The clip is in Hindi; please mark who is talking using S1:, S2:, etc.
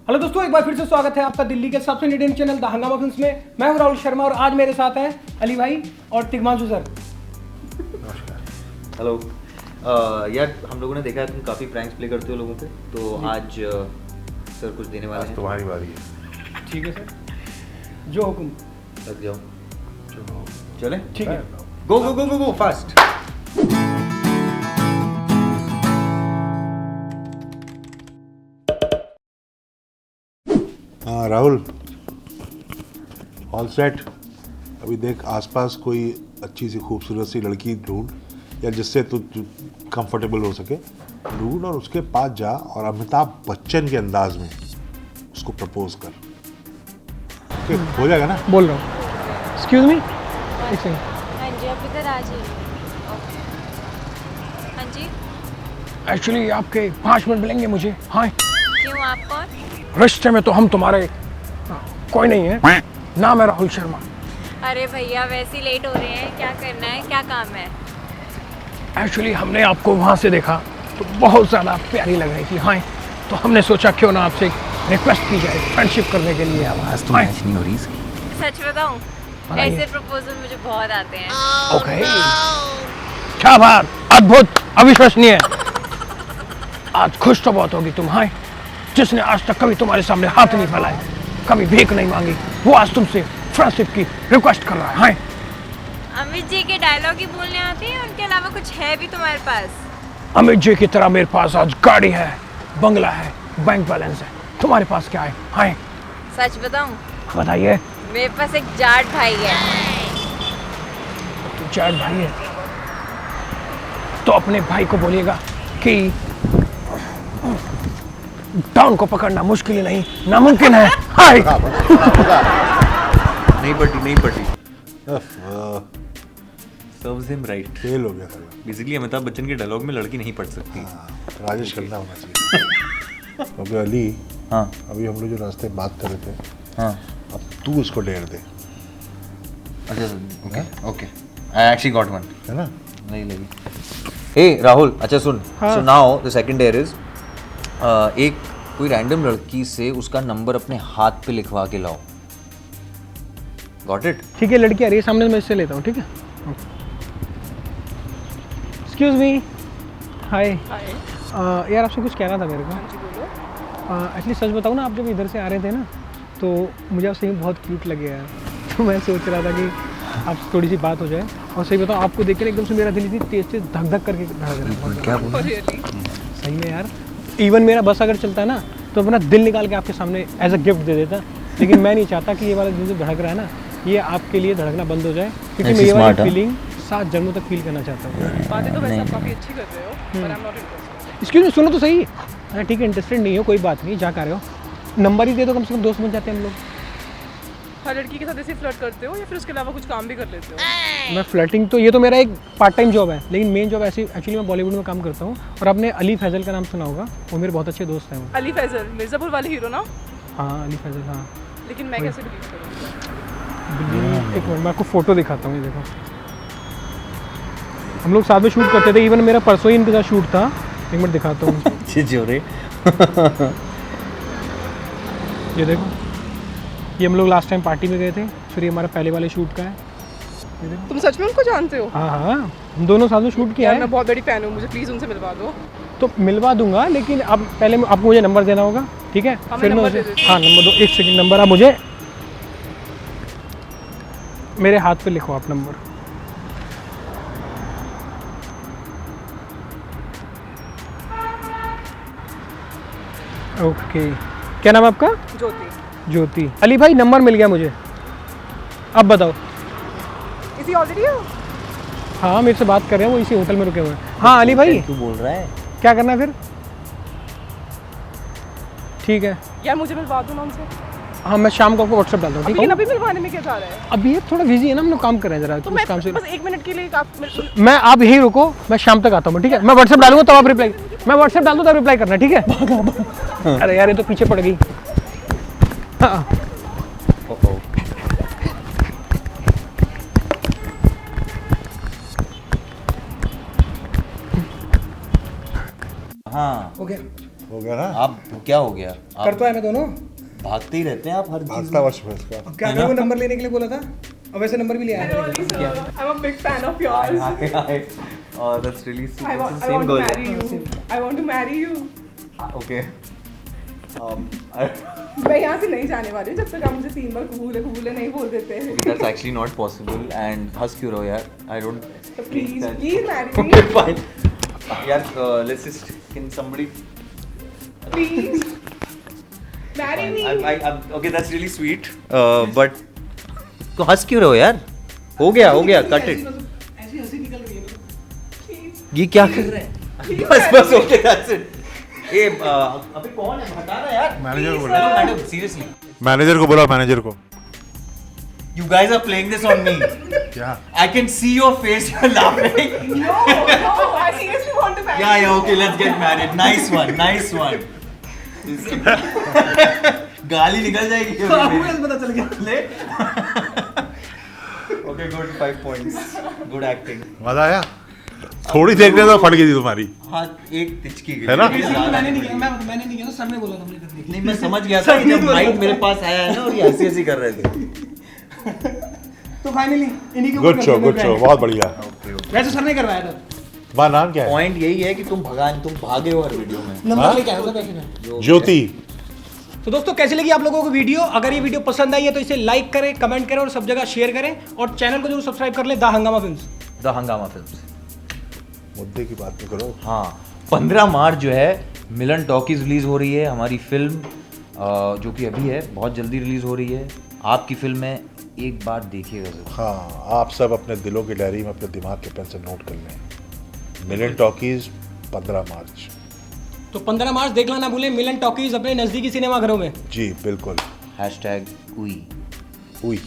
S1: हेलो दोस्तों, एक बार फिर से स्वागत है आपका दिल्ली के सबसे इंडियन चैनल द हंगामा फिल्म्स में। मैं हूं राहुल शर्मा और आज मेरे साथ हैं अली भाई और तिग्मांशु सर।
S2: हेलो। यार हम लोगों ने देखा है तुम काफ़ी प्रैंक्स प्ले करते हो लोगों पे, तो आज सर कुछ देने वाले हैं।
S3: तुम्हारी बारी है।
S1: ठीक है सर, जो हुकुम।
S2: लग जाओ,
S3: चलो
S2: चले।
S1: ठीक है,
S2: गो गो गो गो गो फास्ट।
S3: हाँ राहुल, ऑल सेट। अभी देख आसपास कोई अच्छी सी खूबसूरत सी लड़की ढूंढ, या जिससे तू कंफर्टेबल हो सके ढूंढ, और उसके पास जा और अमिताभ बच्चन के अंदाज में उसको प्रपोज कर। ओके, हो जाएगा ना?
S1: बोल रहा हूँ। एक्सक्यूज मी, एक सेकंड।
S4: हाँ जी, आप इधर आ जाइए। ओके। हाँ जी,
S5: एक्चुअली आपके 5 मिनट मिलेंगे मुझे? हाँ,
S4: क्यों, आप कौन?
S5: रिश्ते में तो हम तुम्हारे कोई नहीं है। नाम है राहुल शर्मा।
S4: अरे भैया, वैसे ही लेट हो रहे हैं, क्या करना है, क्या काम है?
S5: एक्चुअली हमने आपको वहाँ से देखा तो बहुत ज़्यादा प्यारी लग रही थी। हाँ, तो हमने सोचा क्यों ना आपसे रिक्वेस्ट की जाए फ्रेंडशिप करने के लिए। आवाज़ तो मैच नहीं हो रही इसकी।
S4: सच बताऊं, ऐसे प्रपोजल मुझे बहुत आते हैं।
S5: ओके, क्या बात, अद्भुत, अविश्वसनीय। आज खुश तो बहुत होगी तुम। हाँ, जिसने आज तक कभी तुम्हारे सामने हाथ नहीं फैलाए, कभी भीख नहीं मांगी, वो आज तुमसे फ्रेंडशिप की रिक्वेस्ट कर रहा है। हाँ,
S4: अमित जी के डायलॉग ही बोलने आते हैं, उनके अलावा कुछ है भी तुम्हारे पास?
S5: अमित जी की तरह मेरे पास आज गाड़ी है, बंगला है, बैंक बैलेंस है। तुम्हारे पास क्या है? हाँ,
S4: सच बताऊं,
S5: बताइए।
S4: मेरे पास एक जाट भाई है।
S5: तो जाट भाई है तो अपने भाई को बोलिएगा कि डॉन को पकड़ना मुश्किल ही नहीं, नामुमकिन है। हाय,
S2: नहीं पटी सर्व्स हिम राइट।
S3: फेल हो गया साला।
S2: बेसिकली अमिताभ बच्चन के डायलॉग में लड़की नहीं पढ़ सकती।
S3: राजेश खन्ना होना चाहिए। क्योंकि अली,
S2: हाँ
S3: अभी हम लोग जो रास्ते में बात कर रहे थे,
S2: हाँ,
S3: अब तू उसको डेयर दे,
S2: अच्छा okay okay, I actually got one.
S3: है ना?
S2: नहीं लगी। ए राहुल, अच्छा सुन, so now the second dare is एक कोई रैंडम लड़की से उसका नंबर अपने हाथ पे लिखवा के लाओ। Got it?
S1: ठीक है, लड़की आ रही है सामने, मैं इससे लेता हूँ। ठीक है, एक्सक्यूज मी। हाय। यार आपसे कुछ कहना था मेरे को। एक्चुअली सच बताऊँ ना, आप जब इधर से आ रहे थे ना, तो मुझे आपसे बहुत क्यूट लगे यार। तो मैं सोच रहा था कि आपसे थोड़ी सी बात हो जाए। और सही बताऊँ, आपको देख कर एकदम से मेरा दिल इतनी तेज धक धक करके धड़क रहा है।
S2: क्या बोल?
S1: सही में यार, इवन मेरा बस अगर चलता है ना, तो अपना दिल निकाल के आपके सामने एज अ गिफ्ट दे देता। लेकिन मैं नहीं चाहता कि ये वाला दिल जो धड़क रहा है ना, ये आपके लिए धड़कना बंद हो जाए, क्योंकि मैं ये वाली फीलिंग 7 जन्मों तक फील करना चाहता हूँ।
S6: बातें तो वैसे आप काफ़ी अच्छी कर रहे हो, पर I am not interested.
S1: Excuse me, सुनो तो सही। हाँ ठीक है, इंटरेस्टेड नहीं हो, कोई बात नहीं, जा कर रहे हो, नंबर ही दे दो, कम से कम दोस्त बन जाते हैं हम लोग।
S6: हर लड़की के साथ ऐसे फ्लर्ट करते हो या फिर उसके अलावा कुछ काम भी कर लेते हो?
S1: मैं फ्लर्टिंग तो, ये तो मेरा एक पार्ट टाइम जॉब है, लेकिन मेन जॉब ऐसी एक्चुअली मैं बॉलीवुड में काम करता हूँ। और आपने अली फैजल का नाम सुना होगा, वो मेरे बहुत अच्छे दोस्त हैं वो।
S6: अली फैजल, मिर्ज़ापुर वाले हीरो ना?
S1: हाँ अली फैजल, हाँ।
S6: लेकिन मैं कैसे बिलीव करूँ?
S1: एक मिनट, मैं आपको फ़ोटो दिखाता हूँ, ये देखो। हम लोग साथ में शूट करते थे, इवन मेरा परसों ही इनके साथ शूट था। एक मिनट दिखाता हूँ।
S2: जोरे।
S1: ये देखो, ये हम लोग लास्ट टाइम पार्टी में गए थे, फिर ये हमारा पहले वाले शूट का है। ये देखो।
S6: तुम सच में उनको जानते हो?
S1: हाँ हाँ, हम दोनों साथ में शूट किया
S6: यार
S1: है।
S6: मैं बहुत बड़ी फ़ैन हूँ, मुझे प्लीज़ उनसे मिलवा दो।
S1: तो मिलवा दूंगा, लेकिन अब पहले आपको मुझे नंबर देना होगा, ठीक है?
S6: हाँ,
S1: फिर
S6: मैं
S1: मैं
S6: नंबर
S1: उसे,
S6: दे देती हूँ।
S1: हाँ नंबर दो, एक सेकंड। नंबर आप मुझे मेरे हाथ पे लिखो आप नंबर। ओके, क्या नाम है आपका?
S6: ज्योति।
S1: ज्योति। अली भाई, नंबर मिल गया मुझे, अब बताओ।
S6: इसी ऑलरेडी हो?
S1: हाँ, मेरे से बात कर रहे हैं, वो इसी होटल में रुके हुए हैं। हाँ अली भाई,
S2: तू बोल रहा है
S1: क्या करना है फिर? ठीक है,
S6: यार मुझे मिलवा दो ना उनसे।
S1: हाँ मैं शाम को आपको व्हाट्सएप डालता हूँ, ठीक
S6: लेकिन
S1: है?
S6: अभी मिलवाने में क्या जा रहा है?
S1: अभी ये थोड़ा बिजी है ना, हम लोग काम कर रहे हैं जरा,
S6: तो
S1: कुछ
S6: मैं
S1: काम से।
S6: बस 1 मिनट के लिए आप
S1: मैं, आप यहीं रुको, मैं शाम तक आता हूँ, ठीक है? मैं व्हाट्सएप डालूंगा तब आप रिप्लाई, मैं व्हाट्सएप डाल दूँ तब रिप्लाई करना, ठीक है? अरे यार ये तो पीछे पड़ गई। हाँ
S2: हाँ
S1: ओके,
S3: हो गया ना?
S2: आप क्या हो गया?
S1: कर
S2: आप
S1: तो आए मैं दोनों।
S2: भागते ही रहते हैं आप हर चीज
S3: भागता वर्ष में इसका।
S1: अब क्या करूँ, नंबर लेने के लिए बोला था और वैसे नंबर भी लिया है।
S6: Really, sir. I'm a big fan of yours.
S2: Oh, that's really sweet.
S6: I want
S2: It's the same
S6: to
S2: girl.
S6: marry you. I want to marry you.
S2: Okay.
S6: मैं यहाँ से नहीं जाने वाली हूँ जब तक आप मुझे 3 बार कबूले नहीं बोल देते हैं।
S2: That's actually not possible. And हंस क्यों रहो यार? I don't.
S6: So please marry me.
S2: Okay, fine. यार, let's just. Can somebody?
S6: Please marry me.
S2: Okay, that's really sweet. But तो हंस क्यों रहो यार? हो गया, cut it.
S1: ऐसी हंसी निकल रही है।
S2: ये क्या कर रहे हैं? बस okay, that's it. ए अबे कौन है? हटा रहा यार.
S3: मैनेजर को बोला।
S2: Madam seriously.
S3: मैनेजर को बोला, मैनेजर को।
S2: You guys are playing this on me.
S3: क्या?
S2: I can see your face. You're laughing.
S6: No, I seriously want to marry you.
S2: Yeah, okay, let's get married. Nice one. गाली निकल जाएगी.
S1: आपको पता चल गया।
S2: ले. Okay, good. 5 points. Good acting.
S3: मजा आया? थोड़ी देखने तो फट गई थी तुम्हारी।
S2: हाँ, एक तिचकी गई.
S3: है ना?
S1: मैंने नहीं किया, सर ने बोला था मुझे करने के लिए।
S2: नहीं, मैं समझ गया था कि जब माइक मेरे पास आया है ना और ये हंसी कर रहे थे.
S1: तो फाइनली इन्हीं के
S3: गुड शो, बहुत बढ़िया।
S1: वैसे सर ने करवाया था।
S3: तुम्हारा नाम क्या है?
S2: पॉइंट यही है कि तुम भागे हो हर वीडियो में.
S1: नंबर लेके आया था कैसे ना।
S3: ज्योति।
S1: तो दोस्तों कैसी लगी आप लोगों को वीडियो? अगर ये वीडियो पसंद आई है तो इसे लाइक करें, कमेंट करें और सब जगह शेयर करें और चैनल को जरूर सब्सक्राइब कर लें द हंगामा फिल्म्स।
S2: द हंगामा फिल्म्स.
S3: मुद्दे की बात नहीं करो।
S2: हाँ, 15 मार्च जो है मिलन टॉकीज रिलीज हो रही है हमारी फिल्म, जो कि अभी है, बहुत जल्दी रिलीज हो रही है. आपकी फिल्म है, एक बार देखिएगा जरूर.
S3: हाँ, आप सब अपने दिलों की डायरी में अपने दिमाग के पेन से नोट कर लें। मिलन टॉकीज 15 मार्च।
S1: तो 15 मार्च देखना ना भूलें मिलन टॉकीज अपने नजदीकी सिनेमा घरों में।
S3: जी बिल्कुल।
S2: #उई.
S3: उई।